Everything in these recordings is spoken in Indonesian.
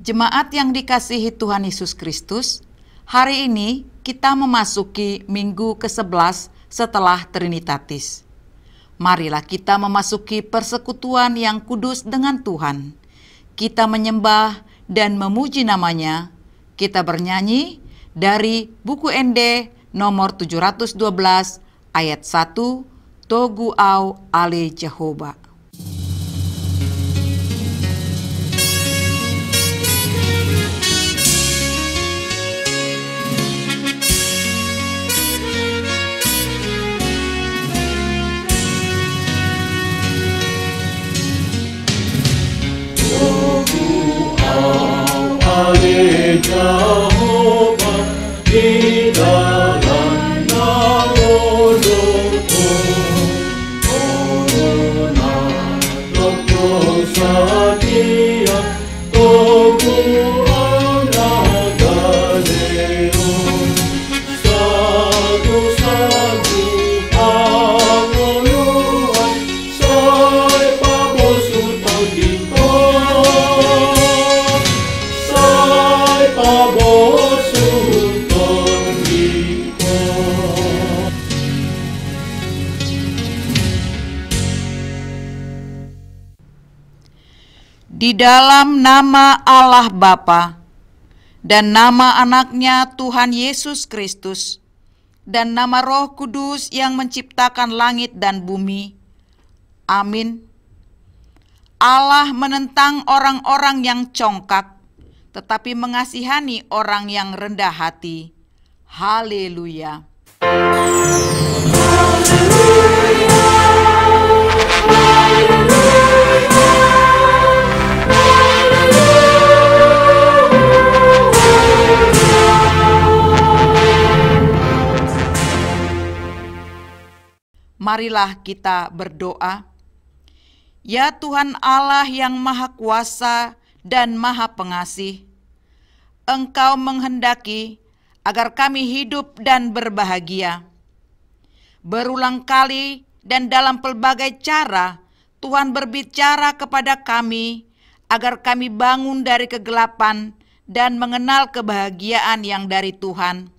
Jemaat yang dikasihi Tuhan Yesus Kristus, hari ini kita memasuki minggu ke-11 setelah Trinitatis. Marilah kita memasuki persekutuan yang kudus dengan Tuhan. Kita menyembah dan memuji namanya. Kita bernyanyi dari buku ND nomor 712 ayat 1, Togu au ale Jehovah. Jehovah di dalam naunganmu, Corona Toko Sadia, Togu Anagaleo, Satu-satu Angoluan, Sai Pabosu Taudiko, Di dalam nama Allah Bapa dan nama anaknya Tuhan Yesus Kristus dan nama Roh Kudus yang menciptakan langit dan bumi. Amin. Allah menentang orang-orang yang congkak, tetapi mengasihani orang yang rendah hati. Haleluya. Marilah kita berdoa. Ya Tuhan Allah yang Maha Kuasa dan Maha Pengasih, Engkau menghendaki agar kami hidup dan berbahagia. Berulang kali dan dalam pelbagai cara, Tuhan berbicara kepada kami agar kami bangun dari kegelapan dan mengenal kebahagiaan yang dari Tuhan.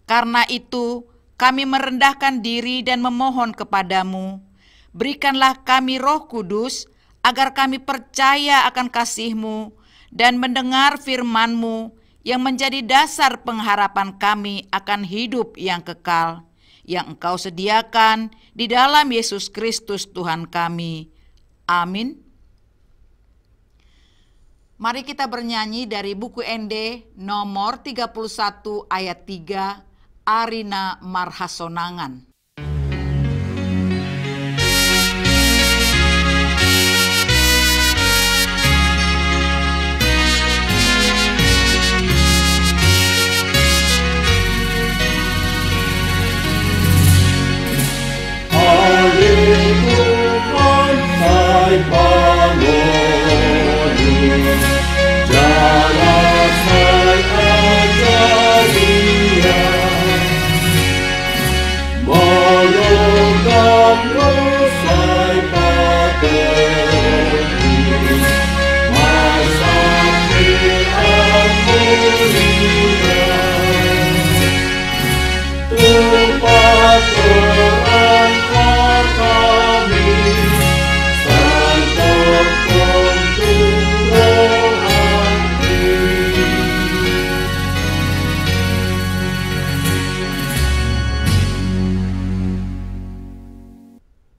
Karena itu, kami merendahkan diri dan memohon kepadamu, berikanlah kami Roh Kudus agar kami percaya akan kasih-Mu dan mendengar firman-Mu yang menjadi dasar pengharapan kami akan hidup yang kekal, yang Engkau sediakan di dalam Yesus Kristus Tuhan kami. Amin. Mari kita bernyanyi dari buku ND nomor 31 ayat 3, Arina Marhasonangan.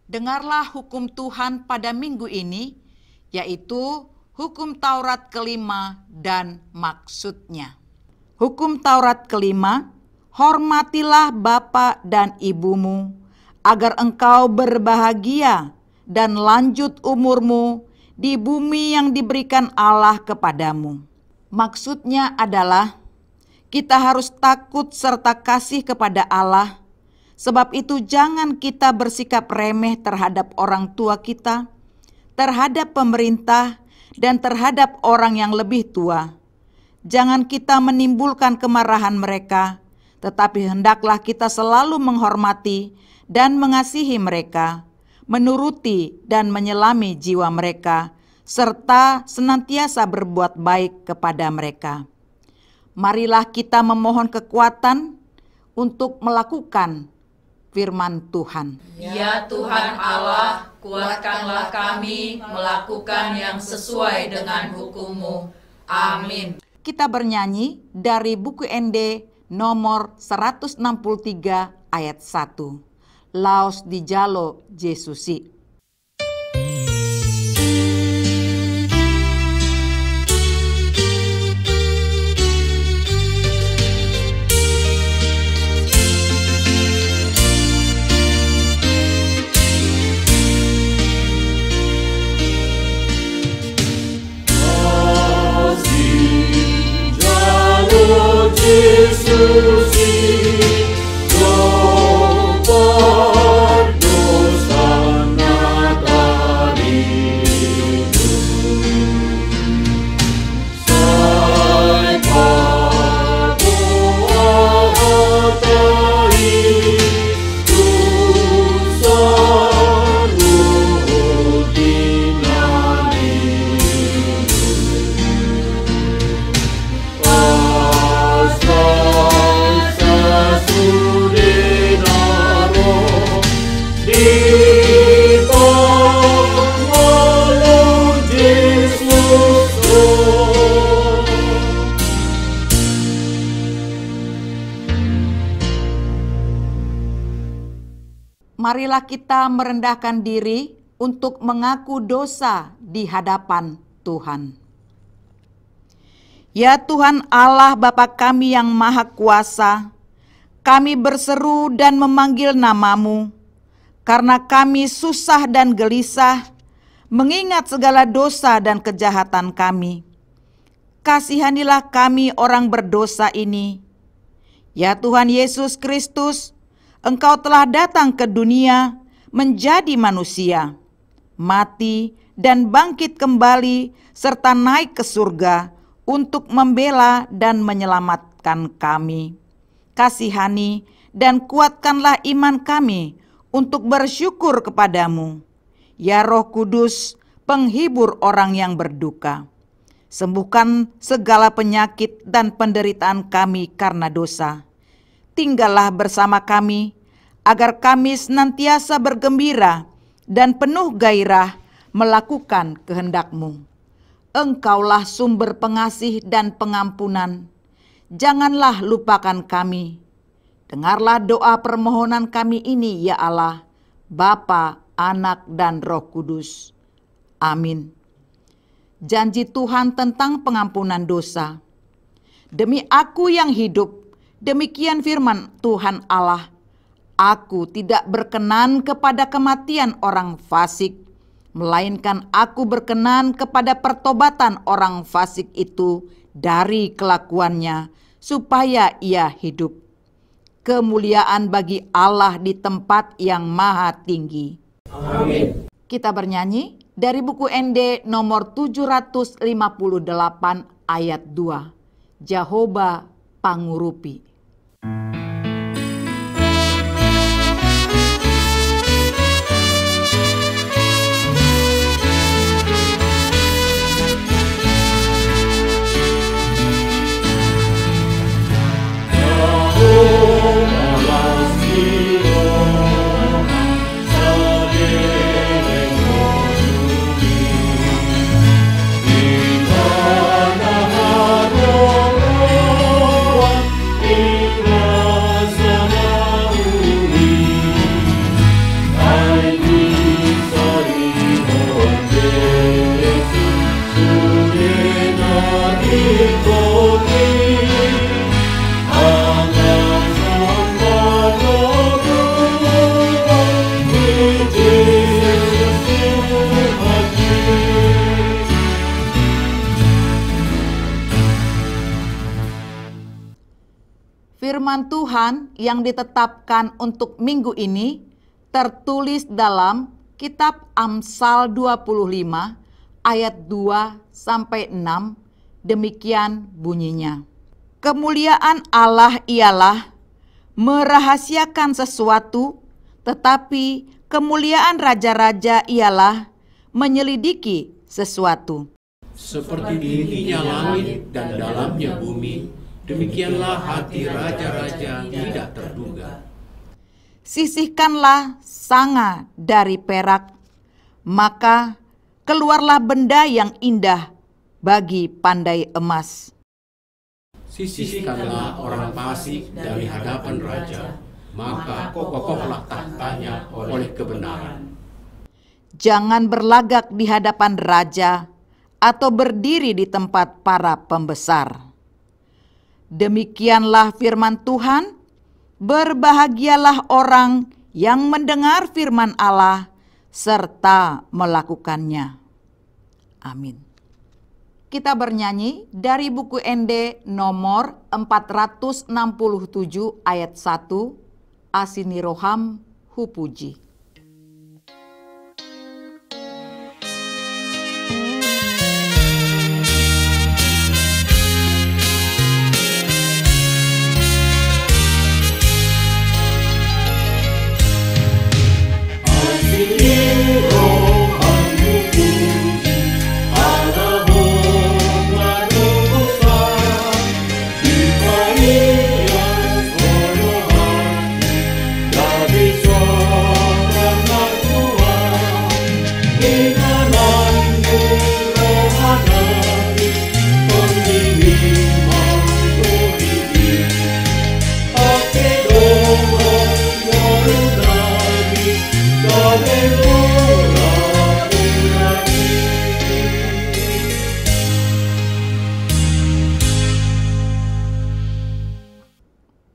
Dengarlah hukum Tuhan pada minggu ini, yaitu hukum Taurat kelima dan maksudnya. Hukum Taurat kelima, hormatilah bapa dan ibumu, agar engkau berbahagia dan lanjut umurmu di bumi yang diberikan Allah kepadamu. Maksudnya adalah, kita harus takut serta kasih kepada Allah. Sebab itu jangan kita bersikap remeh terhadap orang tua kita, terhadap pemerintah, dan terhadap orang yang lebih tua. Jangan kita menimbulkan kemarahan mereka, tetapi hendaklah kita selalu menghormati dan mengasihi mereka, menuruti dan menyelami jiwa mereka, serta senantiasa berbuat baik kepada mereka. Marilah kita memohon kekuatan untuk melakukan firman Tuhan. Ya Tuhan Allah, kuatkanlah kami melakukan yang sesuai dengan hukum-Mu. Amin. Kita bernyanyi dari buku ND nomor 163 ayat 1. Laos di jalo Jesusi. Yesus berdosa natari sai pabuatai dosa rutinani Marilah kita merendahkan diri untuk mengaku dosa di hadapan Tuhan. Ya Tuhan Allah Bapa kami yang Maha Kuasa, kami berseru dan memanggil nama-Mu, karena kami susah dan gelisah mengingat segala dosa dan kejahatan kami. Kasihanilah kami orang berdosa ini. Ya Tuhan Yesus Kristus, Engkau telah datang ke dunia menjadi manusia, mati dan bangkit kembali serta naik ke surga untuk membela dan menyelamatkan kami. Kasihani dan kuatkanlah iman kami untuk bersyukur kepadamu. Ya Roh Kudus, penghibur orang yang berduka. Sembuhkan segala penyakit dan penderitaan kami karena dosa. Tinggallah bersama kami, agar kami senantiasa bergembira dan penuh gairah melakukan kehendak-Mu. Engkaulah sumber pengasih dan pengampunan. Janganlah lupakan kami. Dengarlah doa permohonan kami ini, ya Allah, Bapa, Anak, dan Roh Kudus. Amin. Janji Tuhan tentang pengampunan dosa. Demi aku yang hidup, demikian firman Tuhan Allah, aku tidak berkenan kepada kematian orang fasik, melainkan aku berkenan kepada pertobatan orang fasik itu dari kelakuannya, supaya ia hidup. Kemuliaan bagi Allah di tempat yang maha tinggi. Amin. Kita bernyanyi dari buku ND nomor 758 ayat 2. Jehovah Pangurupi. Firman Tuhan yang ditetapkan untuk minggu ini tertulis dalam kitab Amsal 25 ayat 2-6, demikian bunyinya. Kemuliaan Allah ialah merahasiakan sesuatu, tetapi kemuliaan raja-raja ialah menyelidiki sesuatu. Seperti tingginya langit dan dalamnya bumi, demikianlah hati raja-raja tidak terduga. Sisihkanlah sanga dari perak, maka keluarlah benda yang indah bagi pandai emas. Sisihkanlah orang fasik dari hadapan raja, maka kokohlah tahtanya oleh kebenaran. Jangan berlagak di hadapan raja atau berdiri di tempat para pembesar. Demikianlah firman Tuhan. Berbahagialah orang yang mendengar firman Allah serta melakukannya. Amin. Kita bernyanyi dari buku ND nomor 467 ayat 1, Asiniroham Hupuji.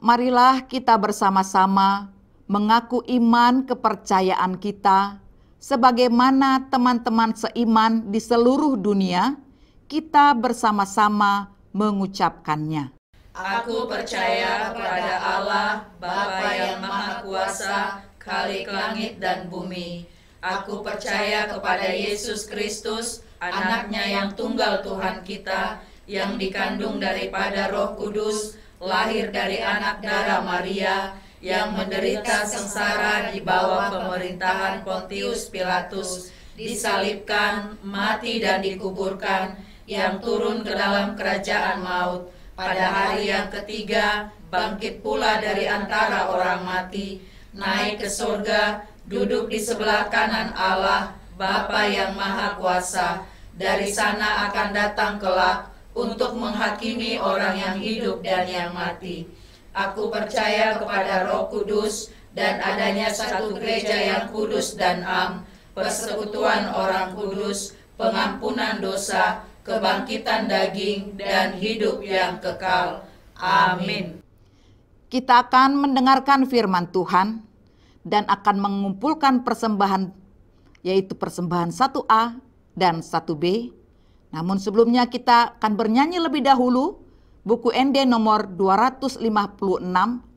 Marilah kita bersama-sama mengaku iman kepercayaan kita sebagaimana teman-teman seiman di seluruh dunia, kita bersama-sama mengucapkannya. Aku percaya kepada Allah, Bapa yang Maha Kuasa, Khalik langit dan bumi. Aku percaya kepada Yesus Kristus, Anaknya yang tunggal Tuhan kita, yang dikandung daripada Roh Kudus, lahir dari anak darah Maria, yang menderita sengsara di bawah pemerintahan Pontius Pilatus, disalibkan, mati dan dikuburkan, yang turun ke dalam kerajaan maut, pada hari yang ketiga bangkit pula dari antara orang mati, naik ke surga, duduk di sebelah kanan Allah, Bapa yang Maha Kuasa. Dari sana akan datang kelak untuk menghakimi orang yang hidup dan yang mati. Aku percaya kepada Roh Kudus dan adanya satu gereja yang kudus dan am, persekutuan orang kudus, pengampunan dosa, kebangkitan daging, dan hidup yang kekal. Amin. Kita akan mendengarkan firman Tuhan dan akan mengumpulkan persembahan, yaitu persembahan 1A dan 1B. Namun sebelumnya kita akan bernyanyi lebih dahulu buku ND nomor 256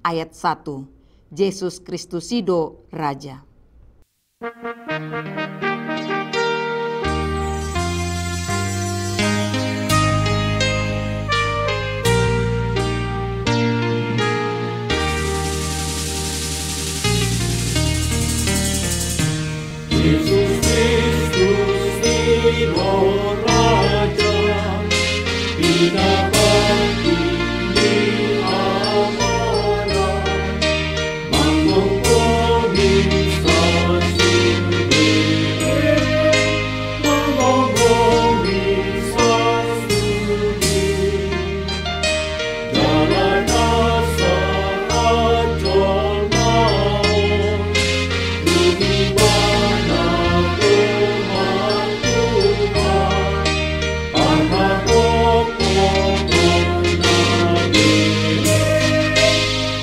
ayat 1. Yesus Kristus Hidup Raja. Yesus Kristus Hidup Raja, binabati di amanah, mengokomi sasudi, mengokomi sasudi, jalan asa ajol maut, bumi mana rumah Tuhan, anak pokok nabi,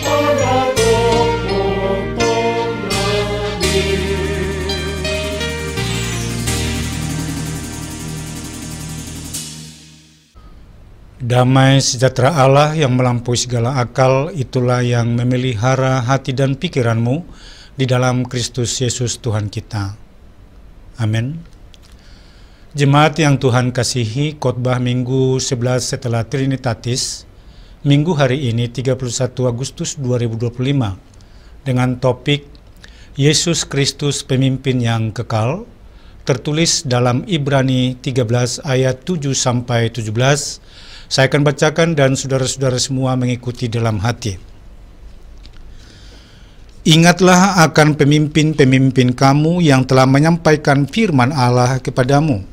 anak pokok nabi. Damai sejahtera Allah yang melampaui segala akal, itulah yang memelihara hati dan pikiranmu di dalam Kristus Yesus Tuhan kita. Amin. Jemaat yang Tuhan kasihi, khotbah Minggu 11 setelah Trinitatis, Minggu hari ini 31 Agustus 2025, dengan topik Yesus Kristus Pemimpin yang Kekal, tertulis dalam Ibrani 13 ayat 7-17. Saya akan bacakan dan saudara-saudara semua mengikuti dalam hati. Ingatlah akan pemimpin-pemimpin kamu yang telah menyampaikan firman Allah kepadamu.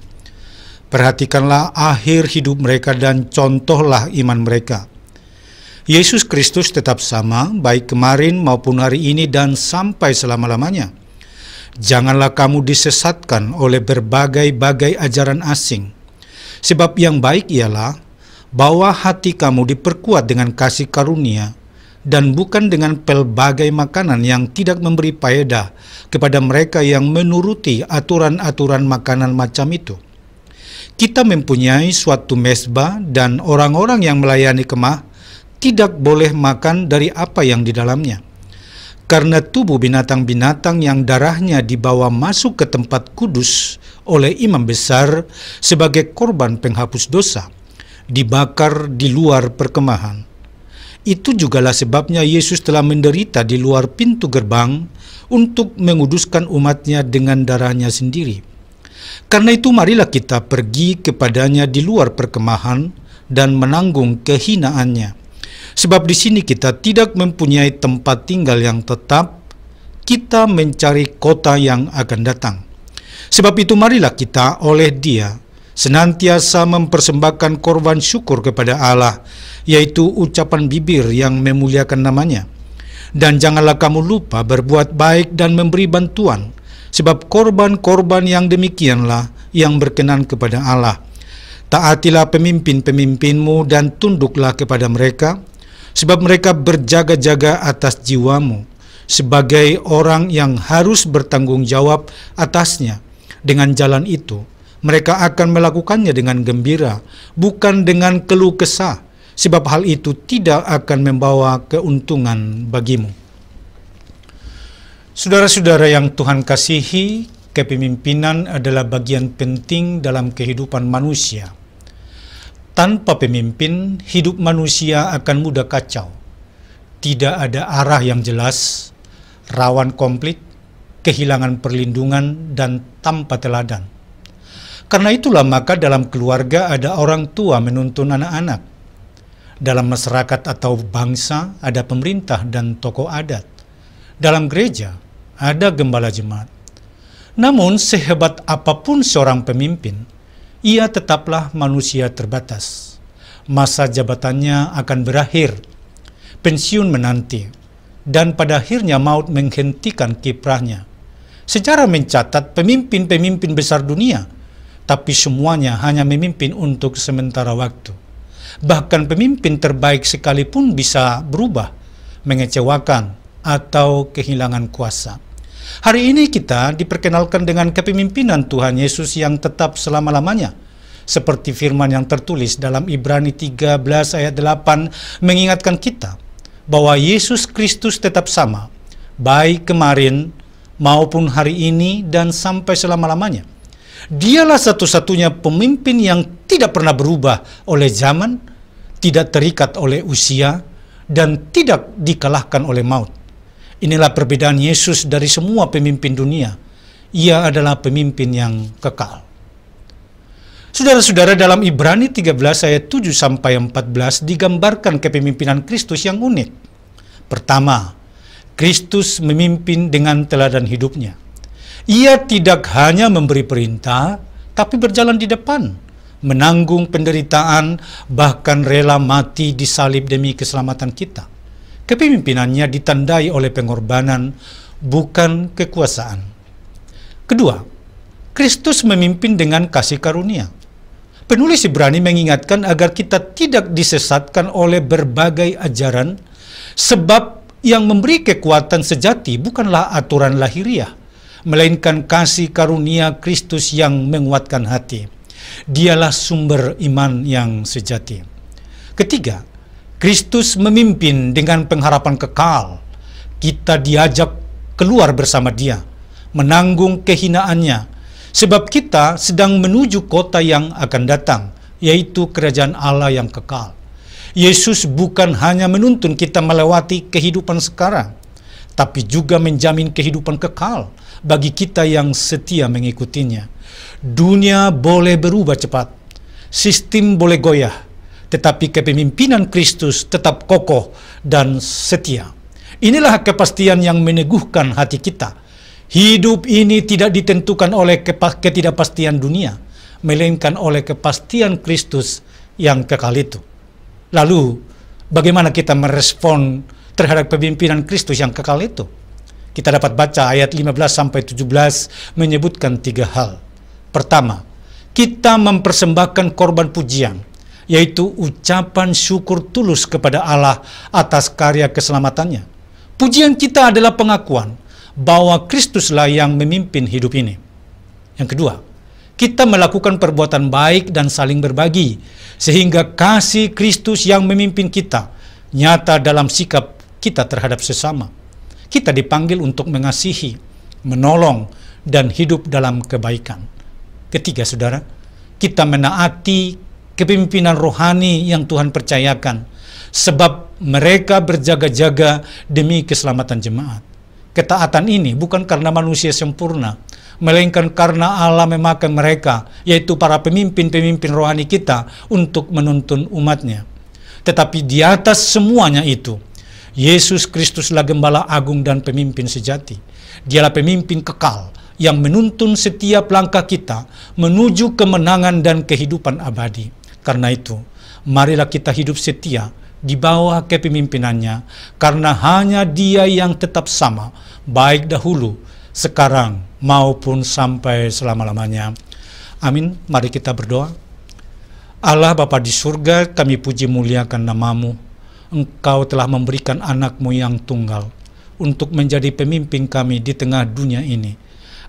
Perhatikanlah akhir hidup mereka dan contohlah iman mereka. Yesus Kristus tetap sama, baik kemarin maupun hari ini dan sampai selama-lamanya. Janganlah kamu disesatkan oleh berbagai-bagai ajaran asing. Sebab yang baik ialah bahwa hati kamu diperkuat dengan kasih karunia, dan bukan dengan pelbagai makanan yang tidak memberi faedah kepada mereka yang menuruti aturan-aturan makanan macam itu. Kita mempunyai suatu mezbah dan orang-orang yang melayani kemah tidak boleh makan dari apa yang di dalamnya. Karena tubuh binatang-binatang yang darahnya dibawa masuk ke tempat kudus oleh imam besar sebagai korban penghapus dosa, dibakar di luar perkemahan. Itu jugalah sebabnya Yesus telah menderita di luar pintu gerbang untuk menguduskan umatnya dengan darahnya sendiri. Karena itu marilah kita pergi kepadanya di luar perkemahan dan menanggung kehinaannya. Sebab di sini kita tidak mempunyai tempat tinggal yang tetap, kita mencari kota yang akan datang. Sebab itu marilah kita oleh Dia senantiasa mempersembahkan korban syukur kepada Allah, yaitu ucapan bibir yang memuliakan namanya. Dan janganlah kamu lupa berbuat baik dan memberi bantuan, sebab korban-korban yang demikianlah yang berkenan kepada Allah. Taatilah pemimpin-pemimpinmu dan tunduklah kepada mereka, sebab mereka berjaga-jaga atas jiwamu, sebagai orang yang harus bertanggung jawab atasnya. Dengan jalan itu, mereka akan melakukannya dengan gembira, bukan dengan keluh kesah, sebab hal itu tidak akan membawa keuntungan bagimu. Saudara-saudara yang Tuhan kasihi, kepemimpinan adalah bagian penting dalam kehidupan manusia. Tanpa pemimpin, hidup manusia akan mudah kacau. Tidak ada arah yang jelas, rawan konflik, kehilangan perlindungan, dan tanpa teladan. Karena itulah maka dalam keluarga ada orang tua menuntun anak-anak. Dalam masyarakat atau bangsa ada pemerintah dan tokoh adat. Dalam gereja ada gembala jemaat. Namun sehebat apapun seorang pemimpin, ia tetaplah manusia terbatas. Masa jabatannya akan berakhir, pensiun menanti, dan pada akhirnya maut menghentikan kiprahnya. Sejarah mencatat pemimpin-pemimpin besar dunia, tapi semuanya hanya memimpin untuk sementara waktu. Bahkan pemimpin terbaik sekalipun bisa berubah, mengecewakan, atau kehilangan kuasa. Hari ini kita diperkenalkan dengan kepemimpinan Tuhan Yesus yang tetap selama-lamanya. Seperti firman yang tertulis dalam Ibrani 13 ayat 8 mengingatkan kita bahwa Yesus Kristus tetap sama, baik kemarin maupun hari ini dan sampai selama-lamanya. Dialah satu-satunya pemimpin yang tidak pernah berubah oleh zaman, tidak terikat oleh usia, dan tidak dikalahkan oleh maut. Inilah perbedaan Yesus dari semua pemimpin dunia. Ia adalah pemimpin yang kekal. Saudara-saudara, dalam Ibrani 13 ayat 7-14 digambarkan kepemimpinan Kristus yang unik. Pertama, Kristus memimpin dengan teladan hidupnya. Ia tidak hanya memberi perintah, tapi berjalan di depan, menanggung penderitaan, bahkan rela mati disalib demi keselamatan kita. Kepemimpinannya ditandai oleh pengorbanan, bukan kekuasaan. Kedua, Kristus memimpin dengan kasih karunia. Penulis Ibrani mengingatkan agar kita tidak disesatkan oleh berbagai ajaran, sebab yang memberi kekuatan sejati bukanlah aturan lahiriah, melainkan kasih karunia Kristus yang menguatkan hati. Dialah sumber iman yang sejati. Ketiga, Kristus memimpin dengan pengharapan kekal. Kita diajak keluar bersama Dia, menanggung kehinaannya, sebab kita sedang menuju kota yang akan datang, yaitu kerajaan Allah yang kekal. Yesus bukan hanya menuntun kita melewati kehidupan sekarang, tapi juga menjamin kehidupan kekal bagi kita yang setia mengikutinya. Dunia boleh berubah cepat, sistem boleh goyah, tetapi kepemimpinan Kristus tetap kokoh dan setia. Inilah kepastian yang meneguhkan hati kita. Hidup ini tidak ditentukan oleh ketidakpastian dunia, melainkan oleh kepastian Kristus yang kekal itu. Lalu, bagaimana kita merespon terhadap kepemimpinan Kristus yang kekal itu? Kita dapat baca ayat 15-17 menyebutkan 3 hal. Pertama, kita mempersembahkan korban pujian, yaitu ucapan syukur tulus kepada Allah atas karya keselamatannya. Pujian kita adalah pengakuan bahwa Kristuslah yang memimpin hidup ini. Yang kedua, kita melakukan perbuatan baik dan saling berbagi, sehingga kasih Kristus yang memimpin kita nyata dalam sikap kita terhadap sesama. Kita dipanggil untuk mengasihi, menolong, dan hidup dalam kebaikan. Ketiga, saudara, kita menaati kepemimpinan rohani yang Tuhan percayakan, sebab mereka berjaga-jaga demi keselamatan jemaat. Ketaatan ini bukan karena manusia sempurna, melainkan karena Allah memakai mereka, yaitu para pemimpin-pemimpin rohani kita, untuk menuntun umatnya. Tetapi di atas semuanya itu, Yesus Kristuslah Gembala Agung dan pemimpin sejati. Dialah pemimpin kekal yang menuntun setiap langkah kita menuju kemenangan dan kehidupan abadi. Karena itu, marilah kita hidup setia di bawah kepemimpinannya, karena hanya Dia yang tetap sama, baik dahulu, sekarang, maupun sampai selama-lamanya. Amin. Mari kita berdoa. Allah Bapa di surga, kami puji muliakan nama-Mu. Engkau telah memberikan anak-Mu yang tunggal untuk menjadi pemimpin kami di tengah dunia ini.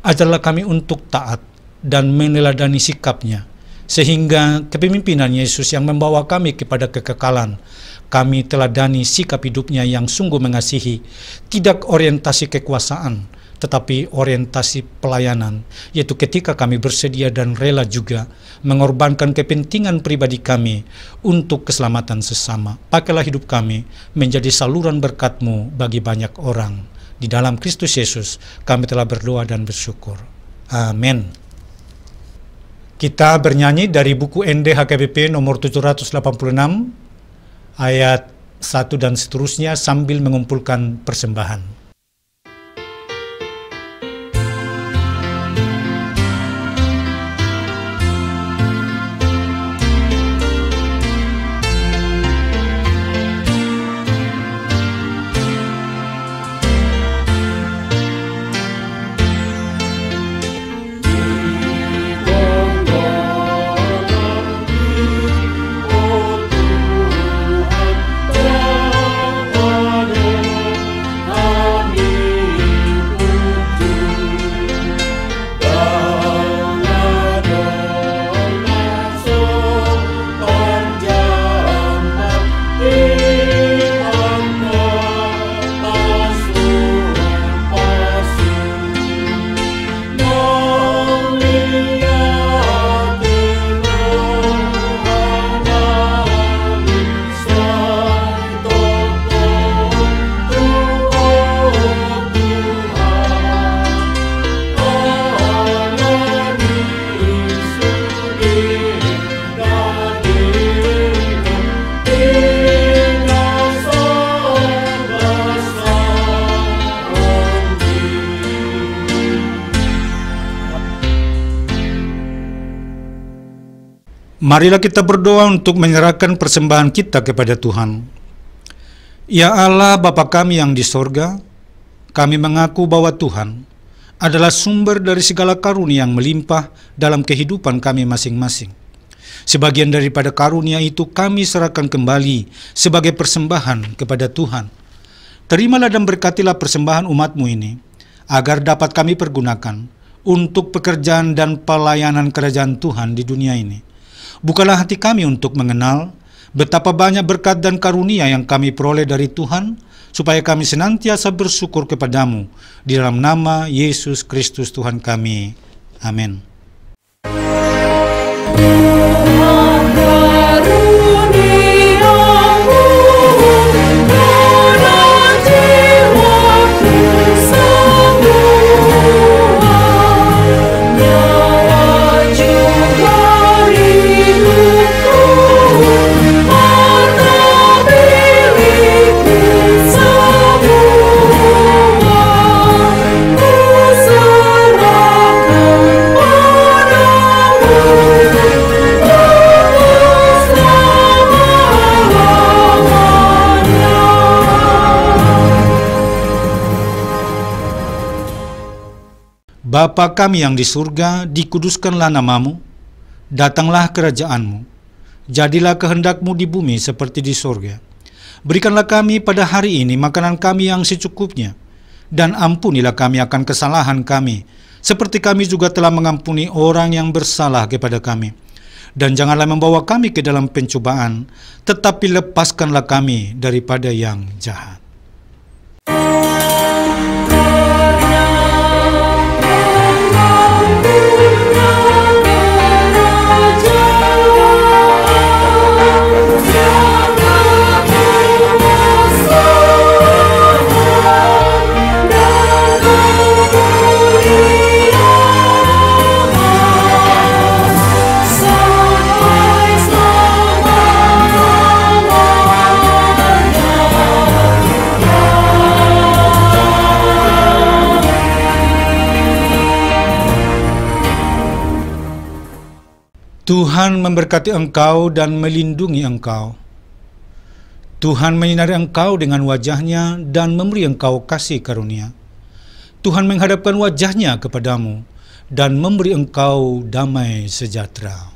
Ajarlah kami untuk taat dan meneladani sikapnya, sehingga kepemimpinan Yesus yang membawa kami kepada kekekalan, kami teladani sikap hidupnya yang sungguh mengasihi, tidak orientasi kekuasaan, tetapi orientasi pelayanan, yaitu ketika kami bersedia dan rela juga mengorbankan kepentingan pribadi kami untuk keselamatan sesama. Pakailah hidup kami menjadi saluran berkat-Mu bagi banyak orang. Di dalam Kristus Yesus kami telah berdoa dan bersyukur. Amin. Kita bernyanyi dari buku ND-HKBP nomor 786, ayat 1 dan seterusnya sambil mengumpulkan persembahan. Marilah kita berdoa untuk menyerahkan persembahan kita kepada Tuhan. Ya Allah Bapa kami yang di sorga, kami mengaku bahwa Tuhan adalah sumber dari segala karunia yang melimpah dalam kehidupan kami masing-masing. Sebagian daripada karunia itu kami serahkan kembali sebagai persembahan kepada Tuhan. Terimalah dan berkatilah persembahan umat-Mu ini, agar dapat kami pergunakan untuk pekerjaan dan pelayanan kerajaan Tuhan di dunia ini. Bukalah hati kami untuk mengenal betapa banyak berkat dan karunia yang kami peroleh dari Tuhan, supaya kami senantiasa bersyukur kepadamu. Di dalam nama Yesus Kristus Tuhan kami. Amin. Nyawa Bapa kami yang di surga, dikuduskanlah namamu, datanglah kerajaanmu, jadilah kehendakmu di bumi seperti di surga. Berikanlah kami pada hari ini makanan kami yang secukupnya, dan ampunilah kami akan kesalahan kami, seperti kami juga telah mengampuni orang yang bersalah kepada kami. Dan janganlah membawa kami ke dalam pencobaan, tetapi lepaskanlah kami daripada yang jahat. Tuhan memberkati engkau dan melindungi engkau. Tuhan menyinari engkau dengan wajah-Nya dan memberi engkau kasih karunia. Tuhan menghadapkan wajah-Nya kepadamu dan memberi engkau damai sejahtera.